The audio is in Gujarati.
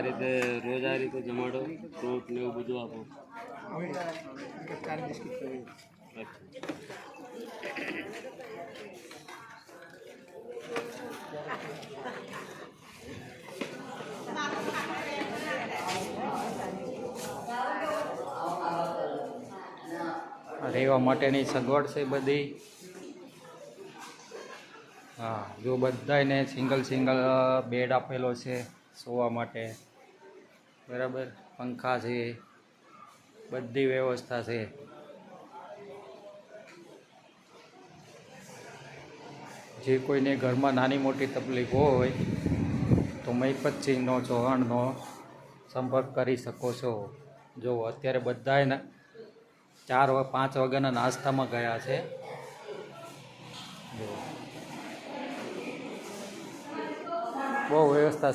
રીતે રોજ આ રીતે જમાડો, ફ્રૂટ ને એવું બધું આપો? રહેવા માટેની સગવડ છે બધી. હા, જો બધાને સિંગલ બેડ આપેલો છે સૂવા માટે, બરાબર. પંખા છે, બધી વ્યવસ્થા છે. જે કોઈને ઘરમાં નાની મોટી તકલીફ હોય તો મહિપતસિંહનો ચૌહાણનો સંપર્ક કરી શકો છો. જો અત્યારે બધાય 4-5 વાગ્યાના નાસ્તામાં ગયા છે. જો બહુ વ્યવસ્થા